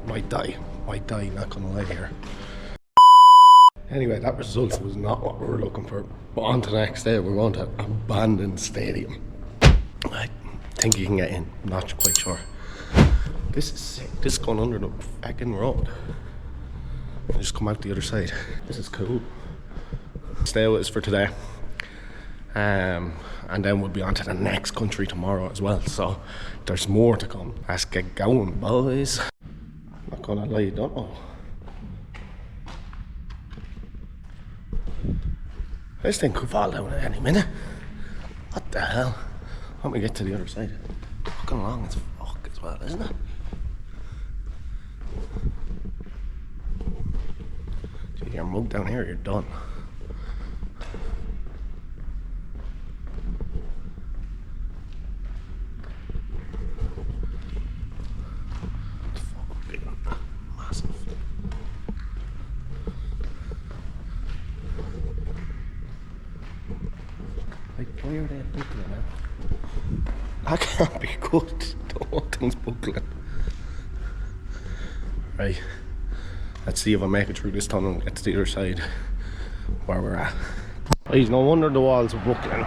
Might die, not gonna lie here. Anyway, that result was not what we were looking for. But on to the next day, we're going to abandoned stadium. I think you can get in, I'm not quite sure. This is sick, this is going under the fucking road. I just come out the other side. This is cool. Stay with us for today. And then we'll be on to the next country tomorrow as well. So there's more to come. Let's get going, boys. I'm not gonna lie, don't know. This thing could fall down at any minute. What the hell? Let me get to the other side. Fucking long as fuck as well, isn't it? If you're mugged down here, you're done. Why are they buckling now? That can't be good. The whole thing's buckling. Right. Let's see if I make it through this tunnel and get to the other side where we're at. Right, no wonder the walls are buckling.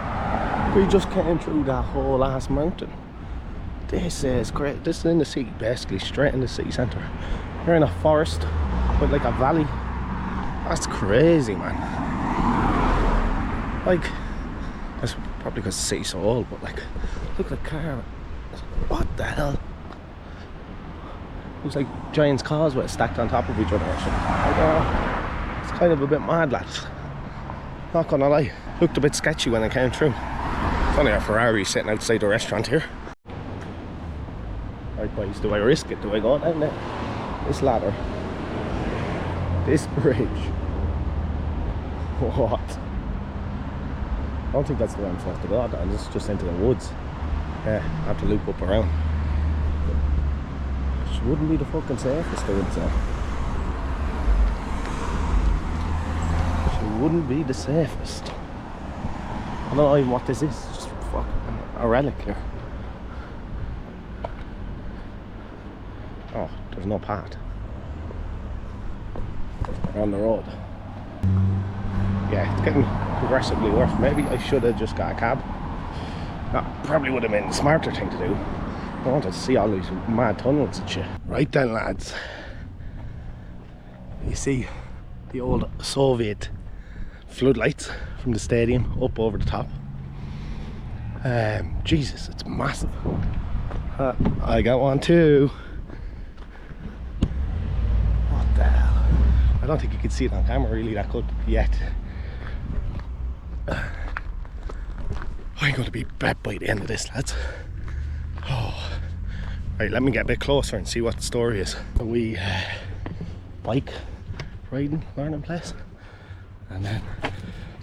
We just came through that whole ass mountain. This is great. This is in the city, basically, straight in the city centre. We're in a forest with like a valley. That's crazy, man. Like, that's probably because the city's so old, but like, look at the car. What the hell? Looks like Giant's Causeway stacked on top of each other or something. Like, it's kind of a bit mad, lads. Not gonna lie. Looked a bit sketchy when I came through. It's only a Ferrari sitting outside the restaurant here. Right, boys, do I risk it? Do I go down there? This ladder. This bridge. What? I don't think that's the way I'm supposed to go down. This is just into the woods. Yeah, I have to loop up around. Which wouldn't be the fucking safest, I would say. Which wouldn't be the safest. I don't know even what this is. It's just fucking a relic here. Oh, there's no path. We're on the road. Yeah, it's getting progressively worse. Maybe I should have just got a cab. That probably would have been the smarter thing to do. I wanted to see all these mad tunnels and shit. Right then, lads. You see the old Soviet floodlights from the stadium up over the top. Jesus, it's massive. I got one too. What the hell? I don't think you can see it on camera really that good yet. I'm going to be bad by the end of this, lads. Oh. Right, let me get a bit closer and see what the story is. A wee bike riding, learning place. And then,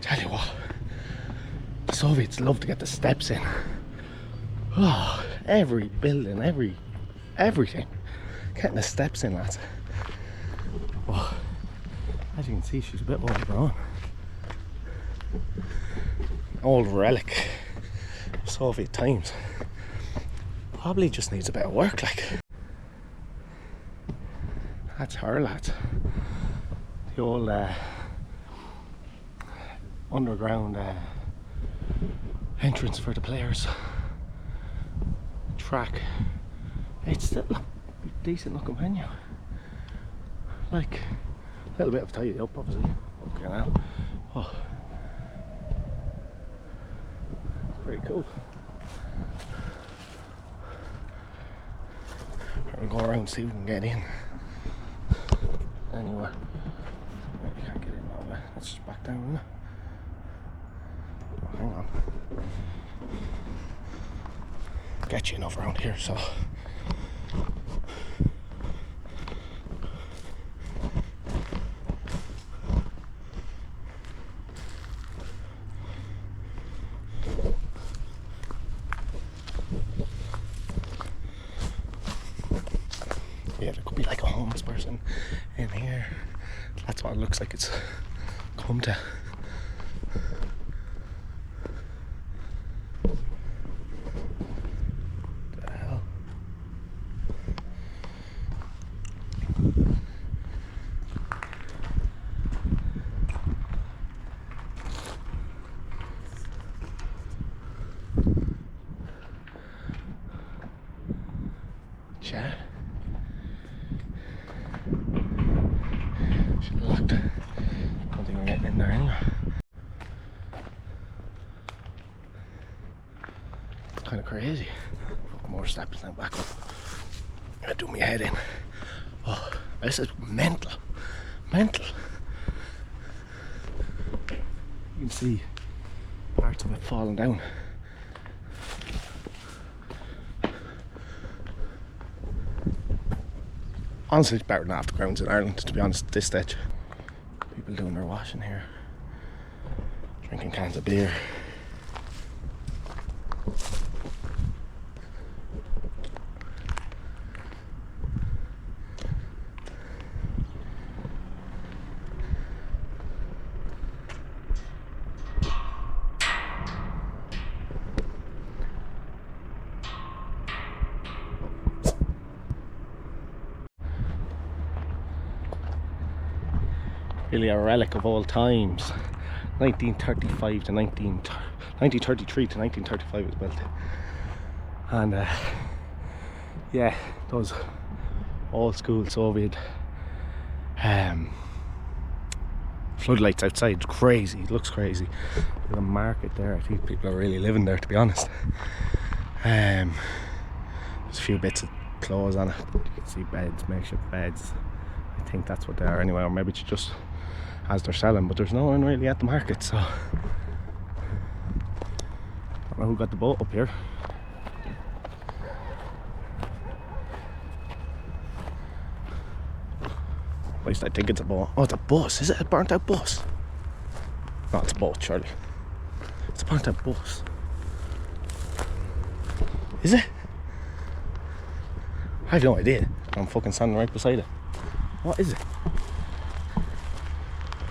tell you what, the Soviets love to get the steps in. Oh, every building, everything. Getting the steps in, lads. Oh, as you can see, she's a bit overgrown. Old relic. Soviet times. Probably just needs a bit of work, like. That's her, lads. The old underground entrance for the players. Track. It's still a decent looking venue. Like, a little bit of tidy up, obviously. Okay, now. Oh. Pretty cool. We'll go around and see if we can get in. Anyway, you can't get in that way. Let's just back down, isn't it? Oh, hang on. Get you enough around here, so. Yeah, there could be like a homeless person in here. That's what it looks like it's come to. The hell? there anyway. It's kind of crazy. More steps now, back up. I do my head in. Oh, this is mental. Mental. You can see parts of it falling down. Honestly, it's better than half the grounds in Ireland, to be honest, at this stage. People doing their washing here. Drinking cans of beer. Really a relic of all times. 1935 to 1933 to 1935 it was built. And yeah, those old school Soviet floodlights outside, crazy, it looks crazy. There's a market there, I think people are really living there, to be honest. There's a few bits of clothes on it, you can see beds, makeshift beds. I think that's what they are anyway, or maybe it's just as they're selling, but there's no one really at the market, so I don't know who got the boat up here. At least I think it's a boat. Oh, it's a bus. Is it a burnt out bus? No, it's a boat, surely. It's a burnt out bus. Is it? I have no idea. I'm fucking standing right beside it. What is it?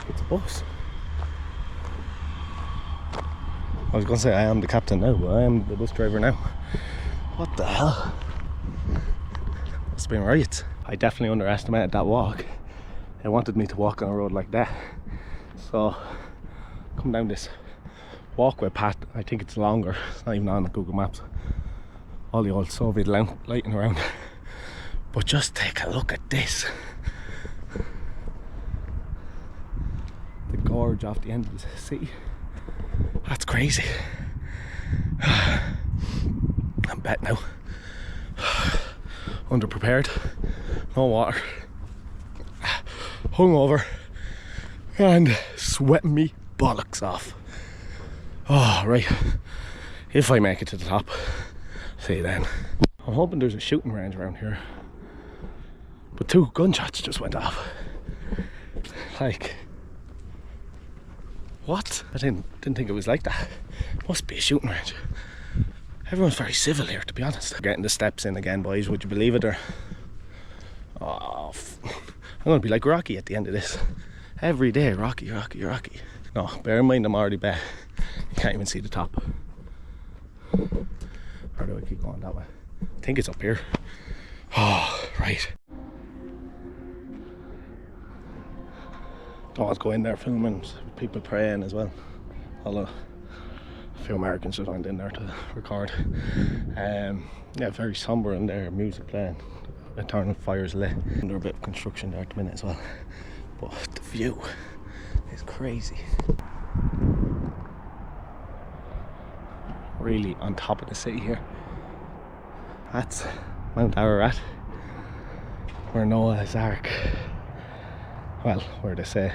It's a bus. I was going to say I am the captain now, but I am the bus driver now. What the hell? Must have been riots. I definitely underestimated that walk. They wanted me to walk on a road like that. So, come down this walkway path. I think it's longer. It's not even on Google Maps. All the old Soviet lighting around. But just take a look at this. The gorge off the end of the city. That's crazy. I'm bet now. Underprepared. No water. Hungover. And sweating me bollocks off. Oh, right. If I make it to the top, see you then. I'm hoping there's a shooting range around here. But 2 gunshots just went off. Like, what? I didn't think it was like that. Must be a shooting range. Everyone's very civil here, to be honest. Getting the steps in again, boys. Would you believe it? Or oh, I'm gonna be like Rocky at the end of this. Every day, Rocky, Rocky, Rocky. No, bear in mind I'm already bet. You can't even see the top. Or do I keep going that way? I think it's up here. Oh, right. Don't want to go in there filming people praying as well. Although a few Americans just went in there to record. Yeah, very somber in there, music playing. Eternal fires lit. Under a bit of construction there at the minute as well. But the view is crazy. Really on top of the city here. That's Mount Ararat, where Noah's Ark, well, where they say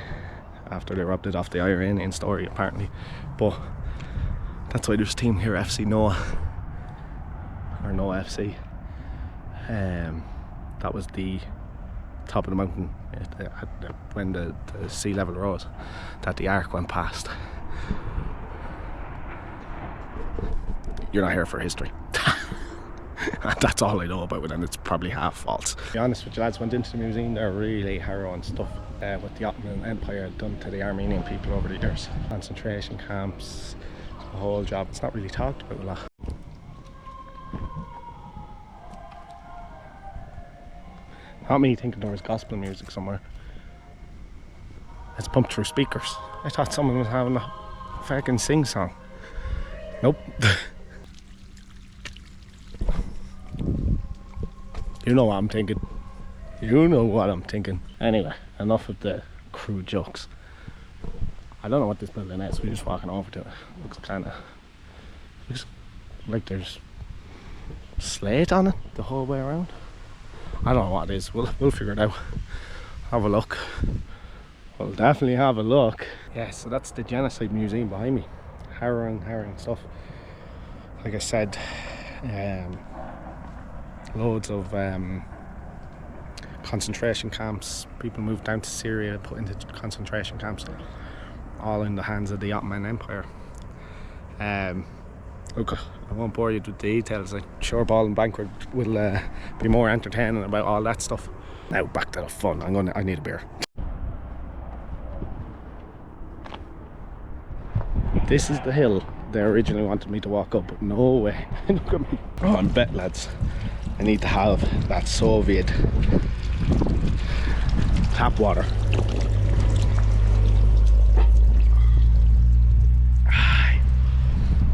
after they robbed it off the Iranian story apparently, but that's why there's a team here, FC Noah, or Noah FC. That was the top of the mountain when the sea level rose, that the Ark went past. You're not here for history. That's all I know about it, and it's probably half false. To be honest with you lads, went into the museum, they're really harrowing stuff what the Ottoman Empire had done to the Armenian people over the years. Concentration camps, the whole job. It's not really talked about a lot. Not me thinking there was gospel music somewhere. It's pumped through speakers. I thought someone was having a fucking sing song. Nope. You know what I'm thinking. You know what I'm thinking. Anyway, enough of the crude jokes. I don't know what this building is. We're just walking over to it. Looks like there's slate on it the whole way around. I don't know what it is. We'll figure it out. Have a look. We'll definitely have a look. Yeah, so that's the Genocide Museum behind me. Harrowing stuff. Like I said, loads of concentration camps. People moved down to Syria, put into concentration camps, all in the hands of the Ottoman Empire. Look, I won't bore you with the details. I'm sure Ball and Banquet will be more entertaining about all that stuff. Now back to the fun. I need a beer. This is the hill they originally wanted me to walk up, but no way. Look at me. Oh, I bet, lads, I need to have that Soviet tap water.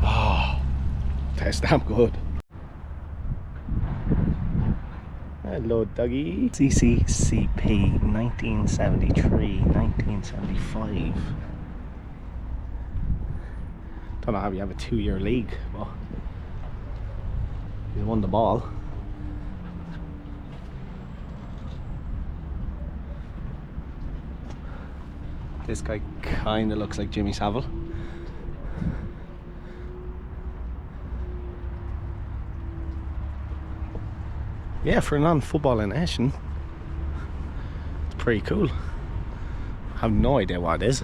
Oh, tastes damn good. Hello, doggy. CCCP 1973, 1975. Don't know how you have a 2-year league, but he won the ball. This guy kind of looks like Jimmy Savile. Yeah, for a non-footballing nation, it's pretty cool. I have no idea what it is.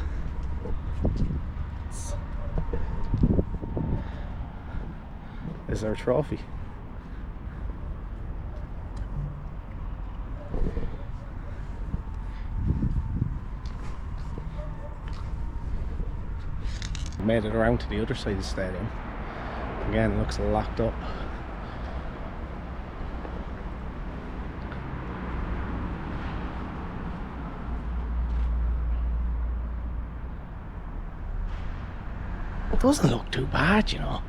This is our trophy. Made it around to the other side of the stadium. Again, it looks locked up. It doesn't look too bad, you know.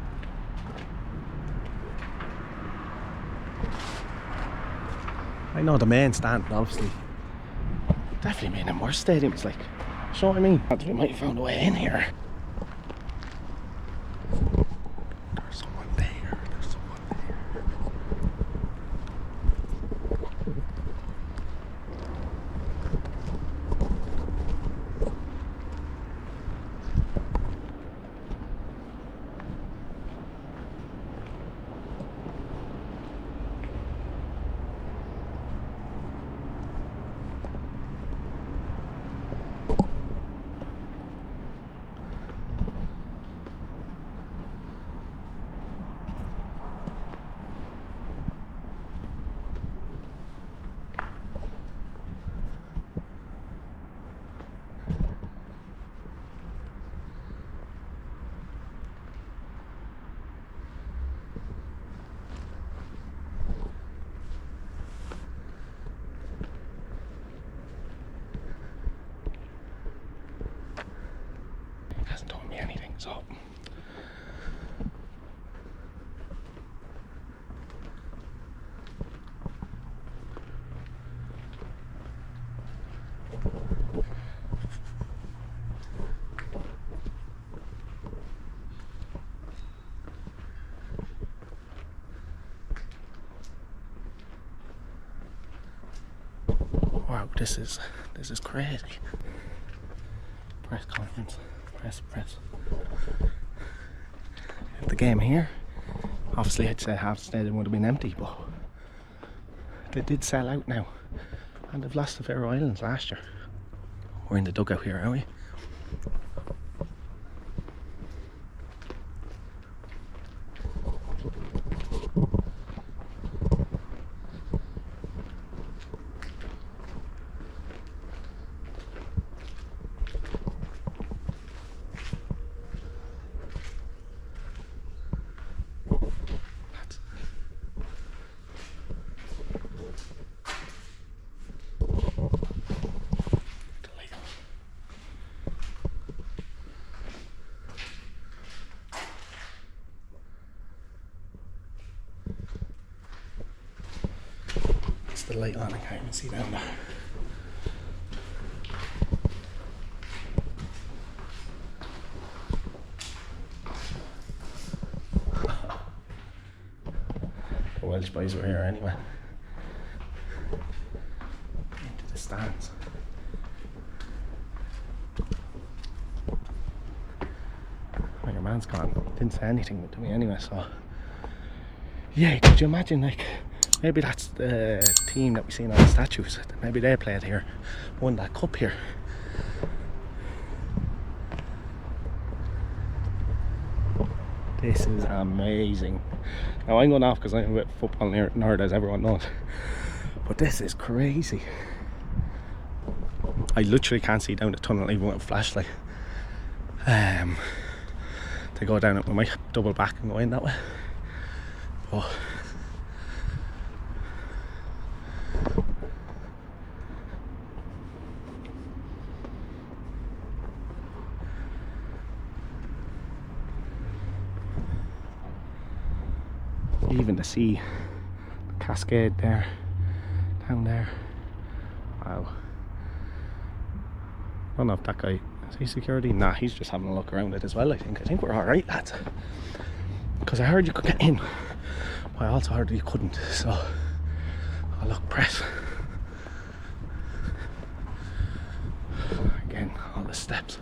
I know the main stand, obviously. Definitely made in worse stadiums, like. You know what I mean? I think we might have found a way in here. There's someone there. There's someone there. Hasn't told me anything, so wow, this is crazy. Press conference. Press. The game here, obviously I'd say half the stadium would have been empty, but they did sell out now, and they've lost the Faroe Islands last year. We're in the dugout here, aren't we? The light on, I can't even see down there. boys were here anyway. Into the stands. Well, your man's gone. Didn't say anything to me anyway, so yeah, could you imagine, like, maybe that's the team that we seen on the statues. Maybe they played here, won that cup here. This is amazing. Now I'm going off because I'm a bit football nerd, as everyone knows, but this is crazy. I literally can't see down the tunnel even with a flashlight. To go down it, we might double back and go in that way. But even to see the cascade there, down there. Wow. I don't know if that guy, is he security? Nah, he's just having a look around it as well, I think we're alright, lads. Because I heard you could get in, but I also heard you couldn't, so oh look, press. Again, all the steps.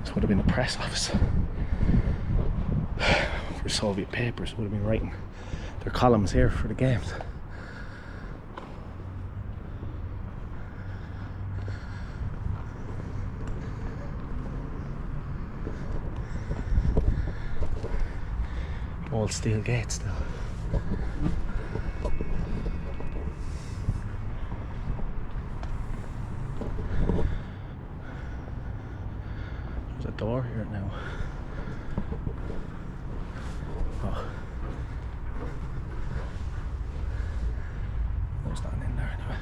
This would have been a press office for Soviet papers, would have been writing their columns here for the games. Old steel gates still. There's a door here now. Oh. There's nothing in there anyway.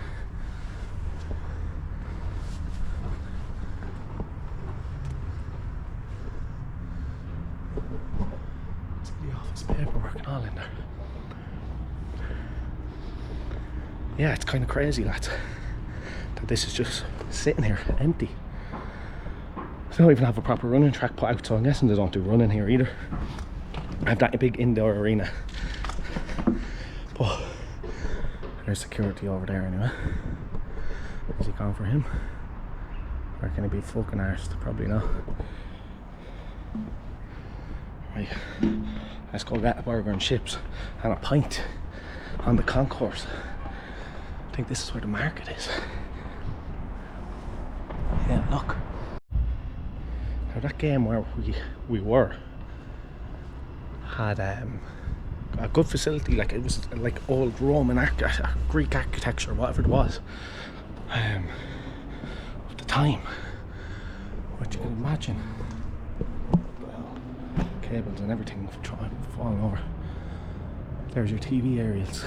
The office paperwork and all in there. Yeah, it's kind of crazy, lads, that this is just sitting here empty. They don't even have a proper running track put out, so I'm guessing they don't do running here either. I have that big indoor arena, but there's security over there anyway. Is he gone for him? Or can he be fucking arsed? Probably not. Right, let's go get a burger and chips and a pint on the concourse. I think this is where the market is. Yeah, look. Now that game where we were had a good facility, like it was like old Roman Greek architecture, whatever it was, of the time. What you can imagine. Cables and everything falling over. There's your TV aerials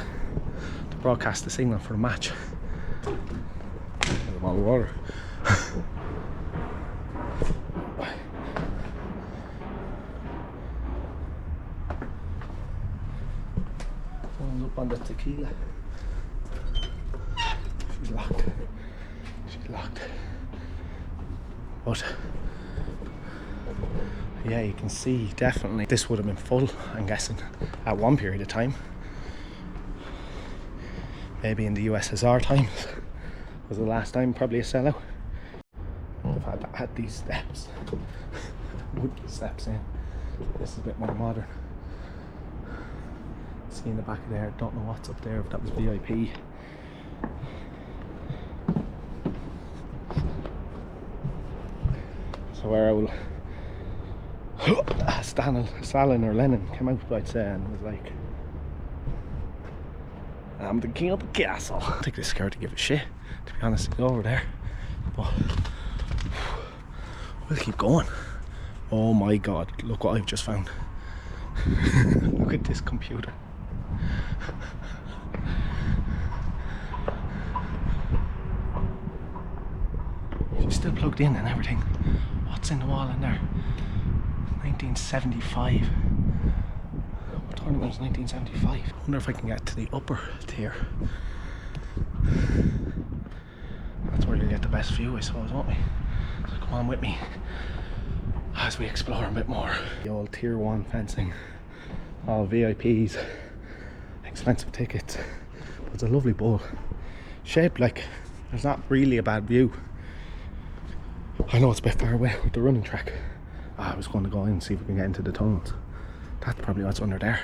to broadcast the signal for the match. There's a bottle of water. Someone's up on the tequila. She's locked. She's locked. But yeah, you can see definitely this would have been full, I'm guessing, at one period of time. Maybe in the USSR times was the last time, probably a sellout. They've had these steps, wooden steps in. This is a bit more modern. See in the back of there, don't know what's up there, if that was VIP. So where I will Stalin or Lenin came out, I'd say, and was like, I'm the king of the castle. I think they're scared to give a shit, to be honest, to go over there. But we'll keep going. Oh my god, look what I've just found. Look at this computer. She's still plugged in and everything. What's in the wall in there? 1975. What tournament was 1975? I wonder if I can get to the upper tier. That's where you'll get the best view, I suppose, won't we? So come on with me. as we explore a bit more. The old tier 1 fencing, all VIPs, expensive tickets, but it's a lovely bowl. Shaped like there's not really a bad view. I know it's a bit far away with the running track. I was going to go in and see if we can get into the tunnels. That's probably what's under there.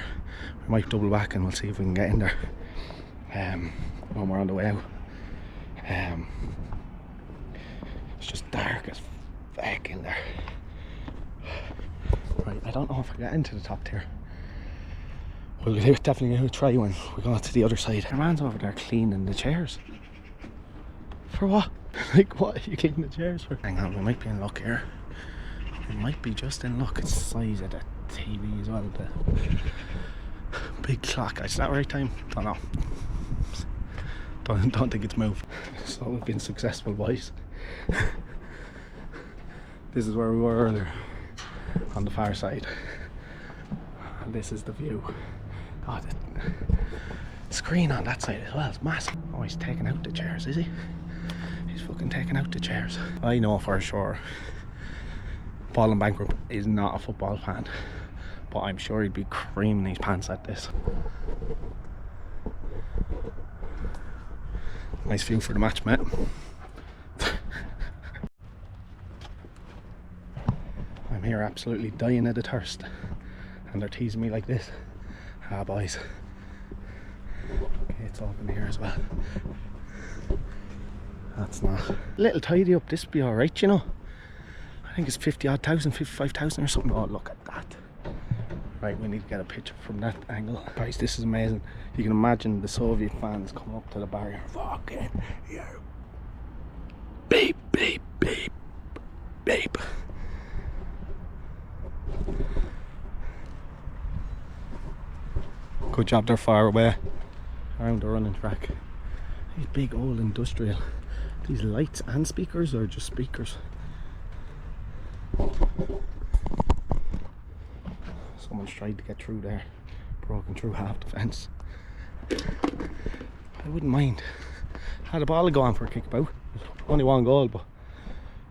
We might double back and we'll see if we can get in there when we're on the way out. It's just dark as fuck in there. Right, I don't know if I get into the top tier. We'll definitely give it a try when we go to the other side. The man's over there cleaning the chairs. For what? Like, what are you cleaning the chairs for? Hang on, we might be in luck here. We might be just in luck. It's the size of the TV as well. The big clock. Is that right time? Don't know. Don't think it's moved. So we've been successful, boys. This is where we were earlier, on the far side. And this is the view. God, the screen on that side as well, it's massive. Oh, he's taking out the chairs, is he? He's fucking taking out the chairs. I know for sure Fallen Bankrupt is not a football fan, but I'm sure he'd be creaming his pants at this. Nice view for the match, mate. I'm here absolutely dying of the thirst, and they're teasing me like this. Ah, boys. Okay, it's open here as well. That's not. A little tidy up, this will be alright, you know. I think it's 50,000 odd, 55,000 or something. Oh, look at that. Right, we need to get a picture from that angle. Guys, this is amazing. You can imagine the Soviet fans coming up to the barrier. Fucking yeah. Beep, beep, beep, beep. Good job, they're far away around the running track. These big old industrial. These lights and speakers, or just speakers? Someone's tried to get through there, broken through half the fence. I wouldn't mind. Had a ball to go on for a kickabout. Only one goal, but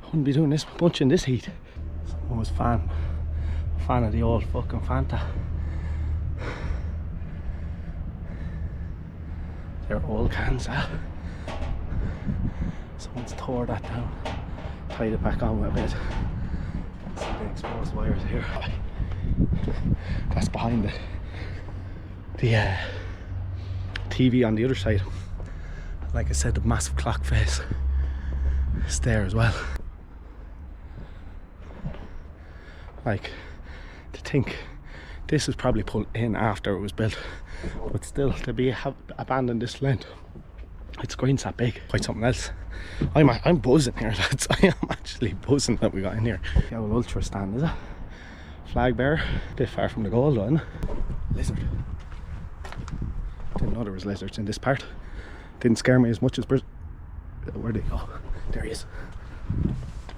I wouldn't be doing this much in this heat. Someone was a fan of the old fucking Fanta. They're old cans, Someone's tore that down, tied it back on with a bit. See the exposed wires here. That's behind the TV on the other side. Like I said, the massive clock face is there as well. Like, to think this was probably put in after it was built, but still, to be abandoned this length, its screen's that big, quite something else. I'm buzzing here, lads. I am actually buzzing that we got in here. The old ultra stand, is it? Flag bearer, a bit far from the goal though, isn't it? Lizard. Didn't know there was lizards in this part. Didn't scare me as much as where'd they go? There he is.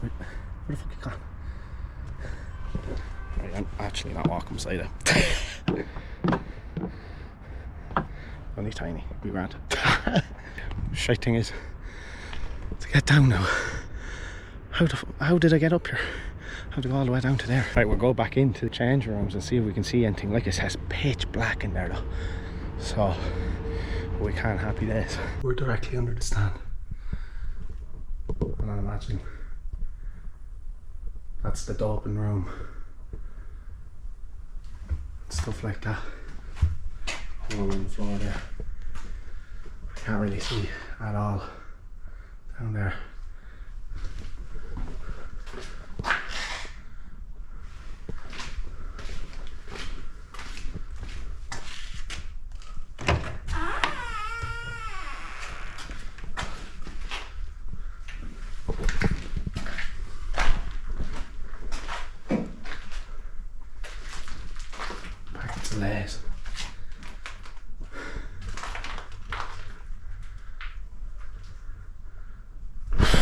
Where the fuck you gone? Right, I'm actually not walking beside it. Only tiny, we grand. Shite thing is to get down now. How did I get up here? I have to go all the way down to there. Right, we'll go back into the change rooms and see if we can see anything. Like it says, pitch black in there though, so we can't happy days. We're directly under the stand, and I imagine that's the doping room. Stuff like that. Hole on the floor there. We can't really see at all down there. Layers.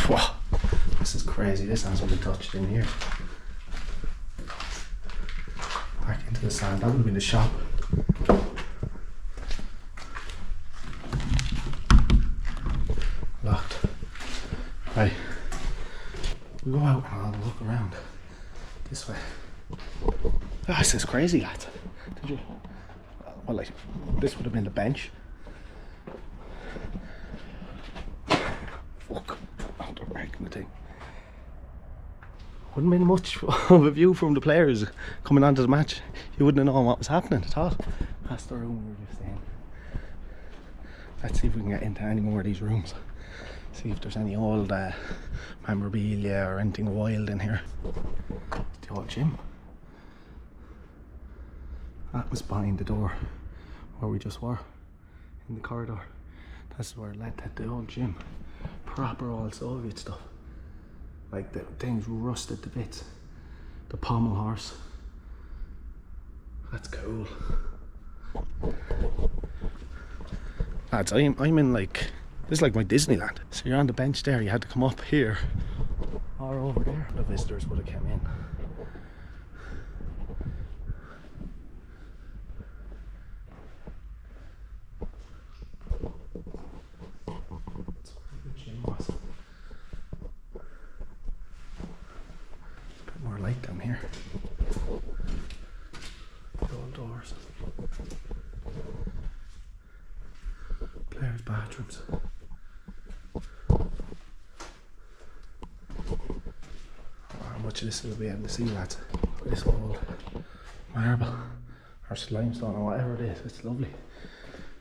Whoa, this is crazy. This hasn't been touched in here. Back into the sand. That would have been the shop. Locked. Right. We'll go out and I'll look around. This way. Ah, this is crazy, lads. Did you? Well, like, this would have been the bench. Fuck. Oh, they're breaking the thing. Wouldn't have been much of a view from the players coming onto the match. You wouldn't have known what was happening at all. That's the room we were just in. Let's see if we can get into any more of these rooms. See if there's any old memorabilia or anything wild in here. The old gym. That was behind the door where we just were, in the corridor. That's where it led to the old gym. Proper old Soviet stuff. Like the things rusted to bits. The pommel horse. That's cool. Lads, I'm in like, this is like my Disneyland. So you're on the bench there, you had to come up here or over there. The visitors would have come in. That's where the gym was. A bit more light down here. The old doors. Players' bathrooms. How much of this will we able to see, lads? This old marble or limestone or whatever it is, it's lovely.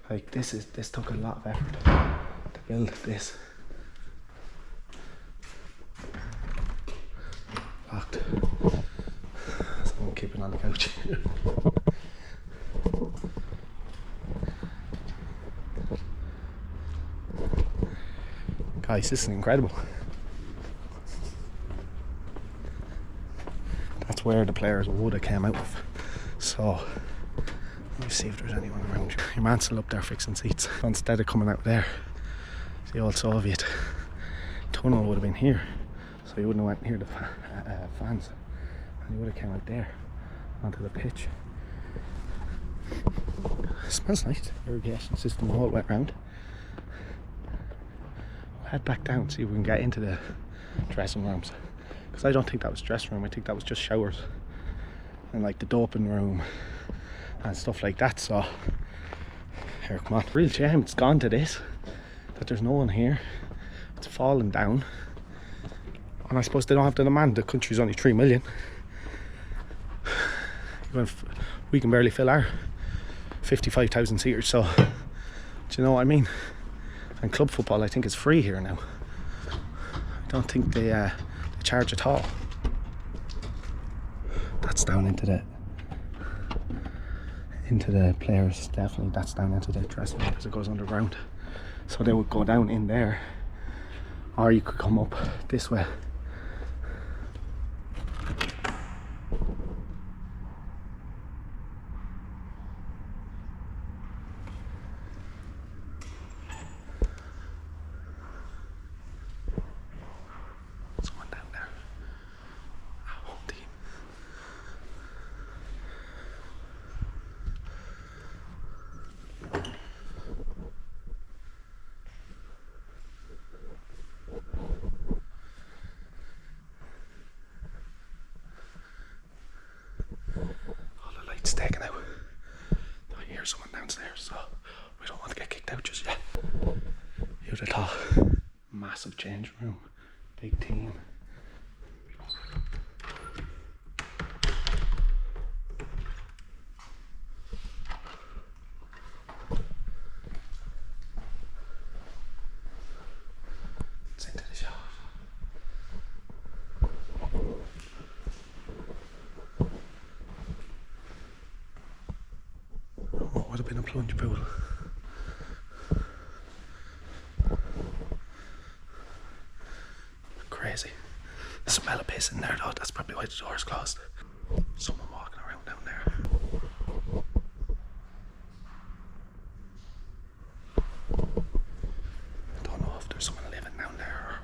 Like this took a lot of effort to build this. Locked. Someone keeping on the couch. Guys, this is incredible. That's where the players would have came out of. So, let me see if there's anyone around you. Your man's still up there fixing seats. Instead of coming out there, the old Soviet tunnel would have been here. So you wouldn't have went near the fans. And you would have came out there, onto the pitch. It smells nice. Irrigation system all the way around. Head back down, see if we can get into the dressing rooms, because I don't think that was dressing room. I think that was just showers and like the doping room and stuff like that. So here, come on. Real shame it's gone to this, that there's no one here. It's fallen down, and I suppose they don't have the demand. The country's only 3 million. We can barely fill our 55,000 seaters, so do you know what I mean? And club football, I think, is free here now. I don't think they charge at all. That's down into the players, definitely. That's down into the dressing room because it goes underground. So they would go down in there, or you could come up this way. It's taken out. I hear someone downstairs, so we don't want to get kicked out just yet. You'd have thought. Massive change room, big team. It's into the shop. What would have been a plunge pool? Crazy. The smell of piss in there though, that's probably why the door's closed. Someone walking around down there. I don't know if there's someone living down there or...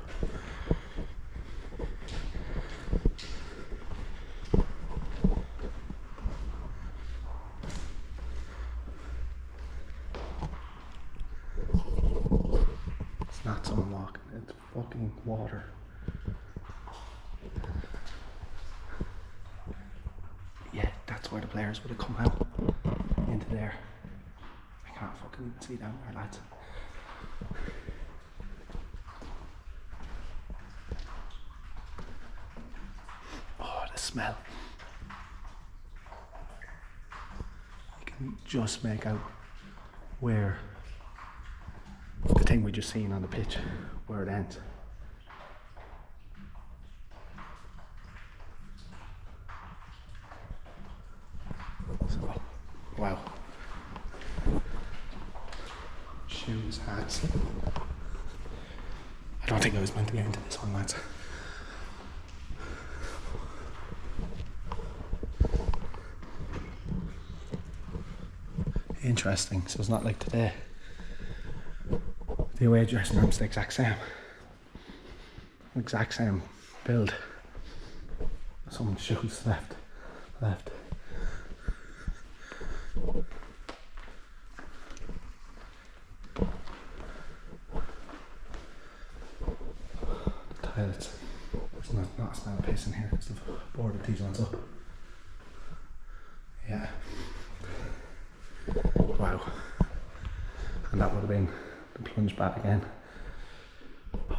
It's not someone walking, it's fucking water. where the players would have come out into there. I can't fucking see down there, lads. Oh, the smell. You can just make out where the thing we just seen on the pitch, where it ends. So, wow. Shoes, hats. I don't think I was meant to get into this one, lads. Interesting, so it's not like today. The away dressing room's the exact same build. Some shoes left. Toilets. There's not a smell of piss in here because they've boarded these ones up. Yeah. Wow. And that would have been the plunge bath again.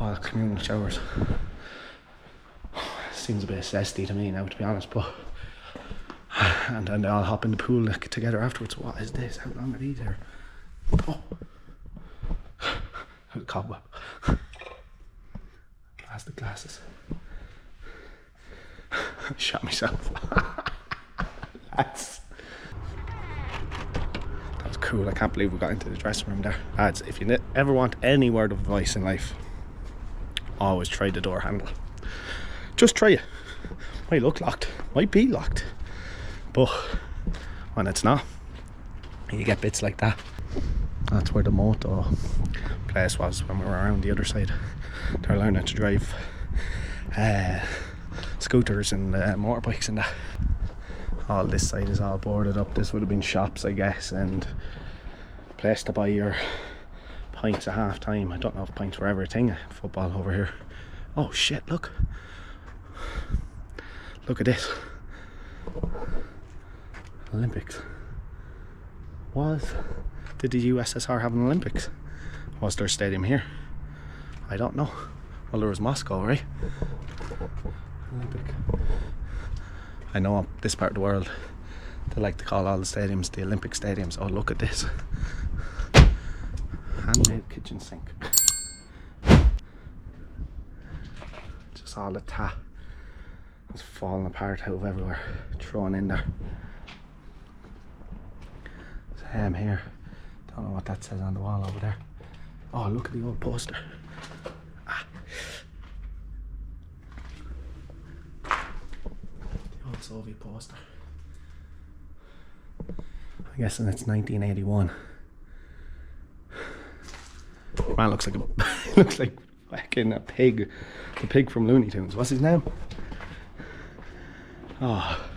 Oh, the communal showers. Seems a bit zesty to me now, to be honest, but and then they all hop in the pool together afterwards. What is this? How long are these here? Oh, a cobweb. Plastic glasses. I shot myself. Lads. That was cool. I can't believe we got into the dressing room there. Lads, if you ever want any word of advice in life, always try the door handle. Just try it. Might look locked, might be locked, but when it's not, you get bits like that. That's where the moto place was when we were around the other side. They're learning to drive scooters and motorbikes and that. All this side is all boarded up. This would have been shops, I guess, and a place to buy your pints at half time. I don't know if pints were ever a thing at football over here. Oh shit, look at this. Olympics. Did the USSR have an Olympics? Was there a stadium here? I don't know. Well, there was Moscow, right? Olympic. I know this part of the world, they like to call all the stadiums the Olympic stadiums. Oh, look at this. Handmade kitchen sink. Just all the tat. It's falling apart out of everywhere, thrown in there. Same here. Don't know what that says on the wall over there. Oh, look at the old poster. The old Soviet poster. I'm guessing it's 1981. Man looks like looks like fucking a pig. The pig from Looney Tunes. What's his name? Oh.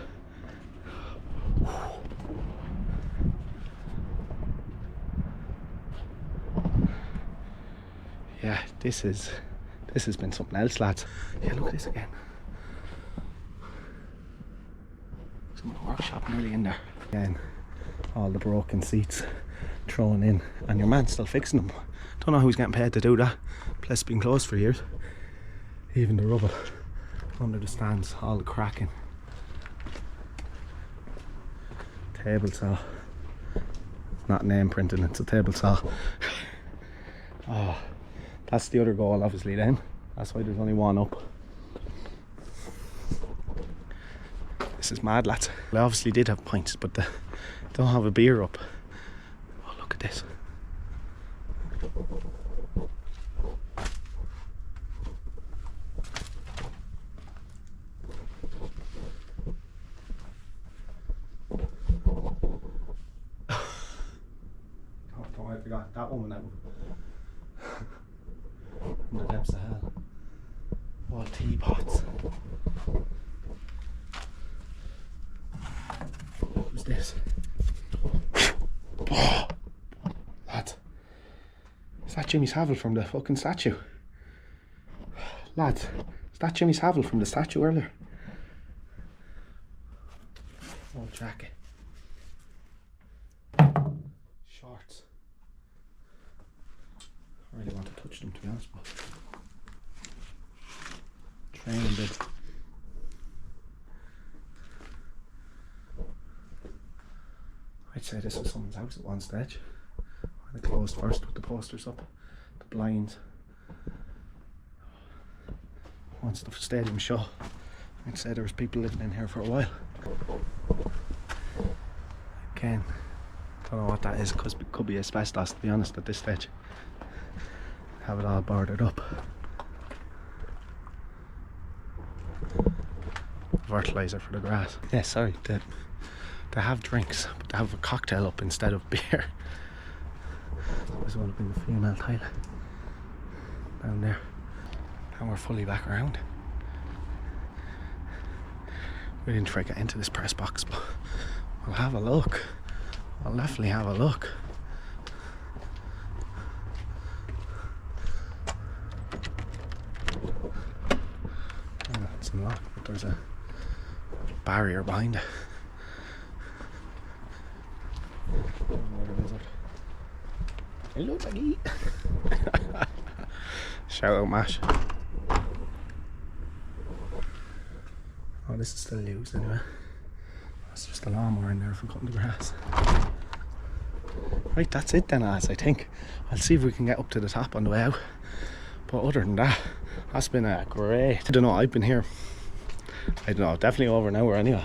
Yeah, this has been something else, lads. Yeah, look at this again. Some of the workshop nearly in there. Again, all the broken seats thrown in, and your man's still fixing them. Don't know who's getting paid to do that. Place has been closed for years. Even the rubble under the stands, all the cracking. Table saw. Not name printing, it's a table saw. Oh, that's the other goal, obviously. Then that's why there's only one up. This is mad, lads. They obviously did have pints, but they don't have a beer up. Oh, look at this. I forgot that woman out in the depths of hell. All teapots. Who's this? Oh, lad. Is that Jimmy Savile from the fucking statue? Lad, is that Jimmy Savile from the statue earlier? Oh jacket. Shorts. I really want to touch them, to be honest, but training bibs. I'd say this was someone's house at one stage. They closed first with the posters up, the blinds. Once the stadium shut, I'd say there was people living in here for a while. Again, don't know what that is, because it could be asbestos, to be honest, at this stage. Have it all boarded up. Fertilizer for the grass. Yeah, sorry, they have drinks, but they have a cocktail up instead of beer. This would have been the female toilet down there. And we're fully back around. We didn't try to get into this press box, but we'll have a look. I'll definitely have a look. Oh, it's unlocked, but there's a barrier behind it. Hello, buddy. Shout out, Mash. Oh, this is still used anyway. That's just a lawnmower in there for cutting the grass. Right, that's it then, I think. I'll see if we can get up to the top on the way out. But other than that, that's been a great... I don't know, I've been here, I don't know, definitely over an hour anyway.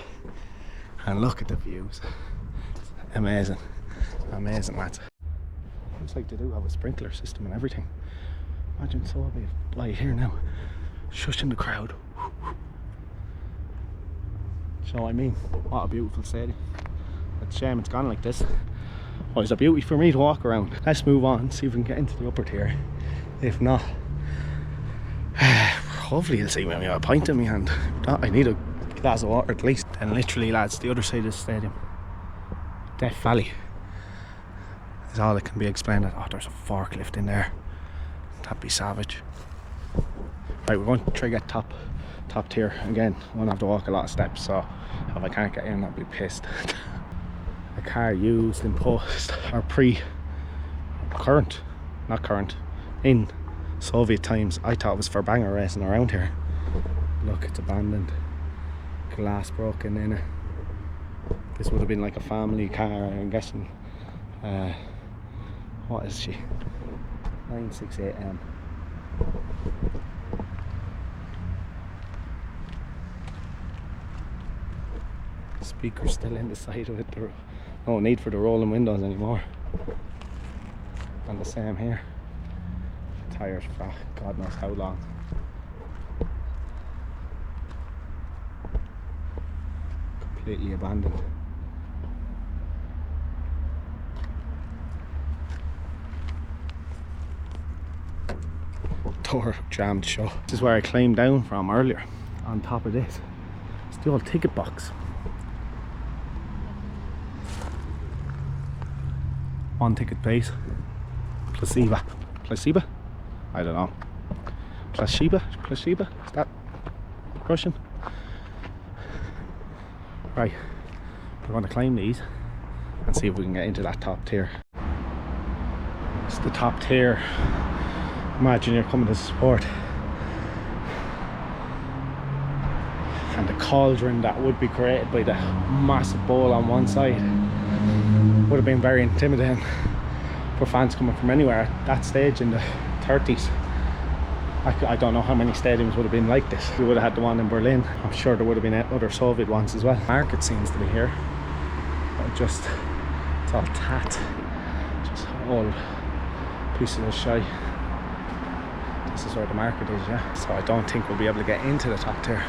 And look at the views. It's amazing. Amazing, lads. Looks like they do have a sprinkler system and everything. Imagine so big light here now, shushing the crowd. So I mean, what a beautiful stadium. It's a shame it's gone like this. Oh, it's a beauty for me to walk around. Let's move on, see if we can get into the upper tier. If not, hopefully you'll see me with a pint in my hand. I need a glass of water at least. And literally, lads, the other side of the stadium, Death Valley, is all that can be explained. Oh, there's a forklift in there. That'd be savage. Right, we're going to try to get top tier again. I'm gonna have to walk a lot of steps, so if I can't get in, I'll be pissed. A car used in post or in Soviet times. I thought it was for banger racing around here. Look, it's abandoned. Glass broken in it. This would have been like a family car, I'm guessing. What is she? 968M. Speaker's still in the side of it. No need for the rolling windows anymore. And the same here. Tires for God knows how long. Completely abandoned. Door jammed shut. This is where I climbed down from earlier. On top of this, it's the old ticket box. One ticket base. Placebo. I don't know. Placebo? Is that Russian? Right, we're going to climb these and see if we can get into that top tier. It's the top tier. Imagine you're coming to support, and the cauldron that would be created by the massive bowl on one side would have been very intimidating for fans coming from anywhere at that stage in the 30s. I don't know how many stadiums would have been like this. We would have had the one in Berlin. I'm sure there would have been other Soviet ones as well. Market seems to be here, but it's all tat, just old pieces of shite. This is where the market is, yeah. So I don't think we'll be able to get into the top tier.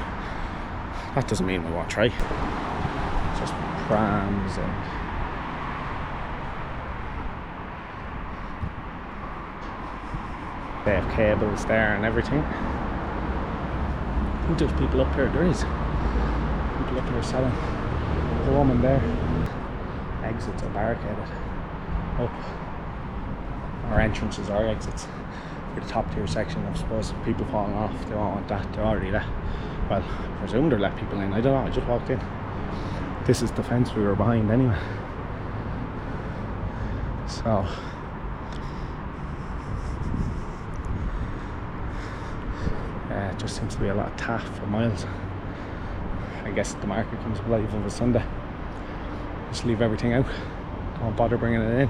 That doesn't mean we won't try. Just prams and they have cables there and everything. I think there's people up here. There is people up here selling. There's a woman there. Exits are barricaded up. Our entrances are exits. For the top tier section, I suppose people falling off, they won't want that. They're already let, well, I presume they're let people in. I don't know, I just walked in. This is the fence we were behind anyway. So it just seems to be a lot of taff for miles. I guess the market comes alive on a Sunday. Just leave everything out. Don't bother bringing it in.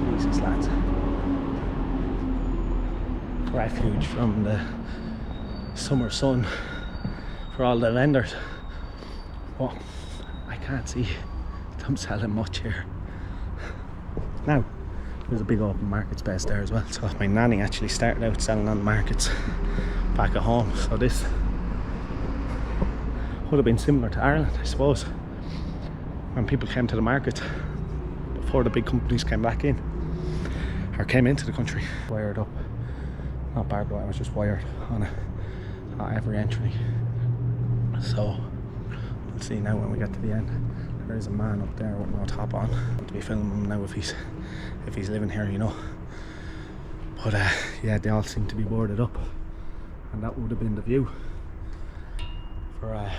Jesus, lads. Refuge from the summer sun for all the vendors. But I can't see them selling much here. Now, there's a big open market space there as well. So my nanny actually started out selling on the markets back at home. So this would have been similar to Ireland, I suppose, when people came to the market before the big companies came back in, or came into the country. Wired up, not barbed wire, it was just wired on it at every entry. So we'll see now when we get to the end. There is a man up there with no top on. I'll be filming him now if he's living here, you know. But yeah, they all seem to be boarded up, and that would have been the view for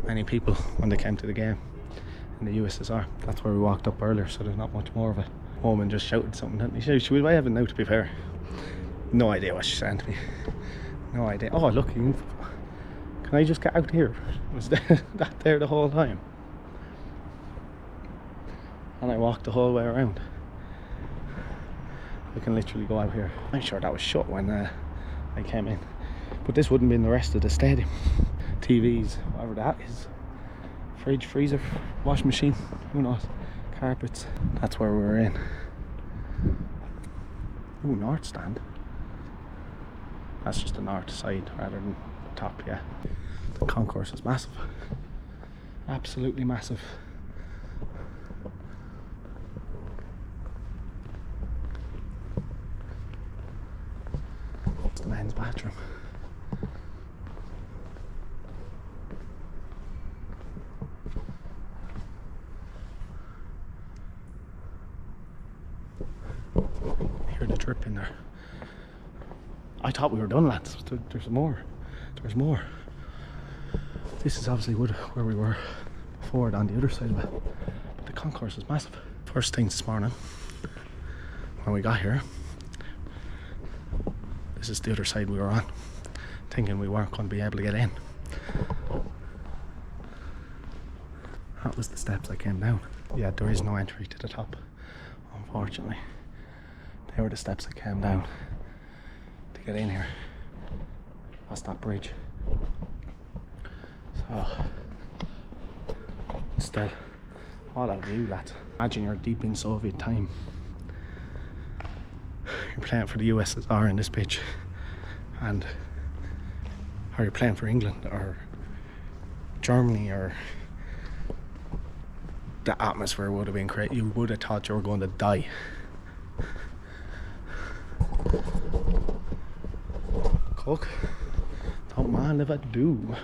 many people when they came to the game in the USSR. That's where we walked up earlier, so there's not much more of it. Woman just shouted something, didn't he? She was way having now, to be fair. No idea what she's saying to me. No idea. Oh look, can I just get out here? Was that there the whole time? And I walked the whole way around. I can literally go out here. I'm sure that was shut when I came in. But this wouldn't be in the rest of the stadium. TVs, whatever that is. Fridge, freezer, washing machine, who knows. Carpets. That's where we were in. Ooh, north stand. That's just the north side rather than the top, yeah. The concourse is massive. Absolutely massive. It's the men's bathroom. Hear the drip in there. I thought we were done, lads. There's more. There's more. This is obviously where we were before, on the other side of it. But the concourse is massive. First thing this morning, when we got here, this is the other side we were on, thinking we weren't going to be able to get in. That was the steps I came down. Yeah, there is no entry to the top, unfortunately. They were the steps I came down to get in here. That's that bridge. So, still, all that view, lads. Imagine you're deep in Soviet time. You're playing for the USSR in this pitch, or you're playing for England or Germany, or the atmosphere would have been great. You would have thought you were going to die. Cook, don't mind if I do.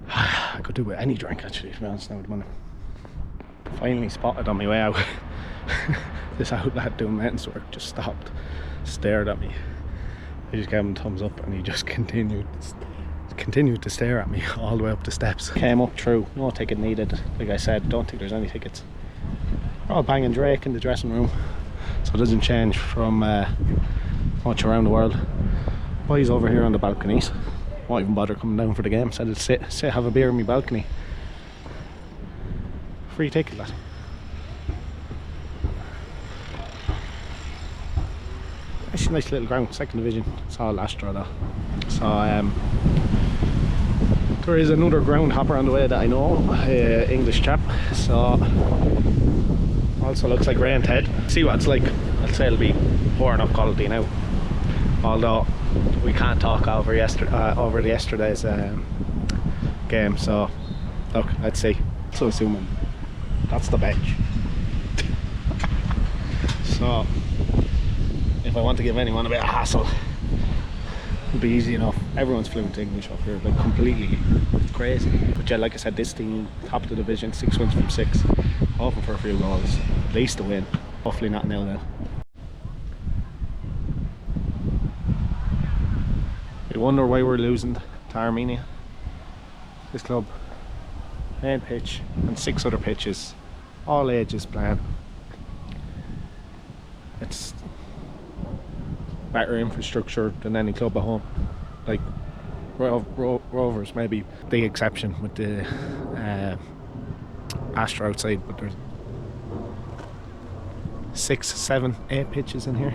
I could do with any drink actually, to be honest now with money. Finally spotted on my way out. This outlet doing maintenance work just stopped, stared at me. I just gave him a thumbs up and he just continued to stare at me all the way up the steps. Came up through, no ticket needed. Like I said, don't think there's any tickets. We're all banging Drake in the dressing room, so it doesn't change from much around the world. Boys over here on the balconies won't even bother coming down for the game. Said I'd sit, have a beer in my balcony. Free ticket, lad. Actually, nice little ground, second division. It's all Astra though. So there is another ground hopper on the way that I know, English chap. So also looks like Rain Ted. See what it's like. I'd say it'll be poor enough quality now. Although we can't talk over yesterday's game. So look, let's see. So assuming that's the bench. So if I want to give anyone a bit of hassle, It'll be easy enough. Everyone's fluent English up here, like completely. It's crazy. But yeah, like I said, this team, top of the division, 6 wins from 6. Hoping for a few goals, at least a win. Hopefully not 0-0. You wonder why we're losing to Armenia. This club, main pitch and 6 other pitches, all ages playing. It's better infrastructure than any club at home. Like Rovers maybe the exception with the Astra outside, but there's 6, 7, 8 pitches in here.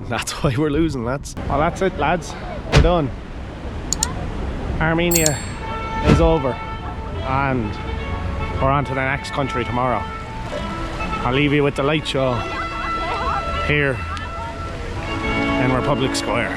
That's why we're losing, lads. Well, that's it, lads. We're done. Armenia is over, and we're on to the next country tomorrow. I'll leave you with the light show here in Republic Square.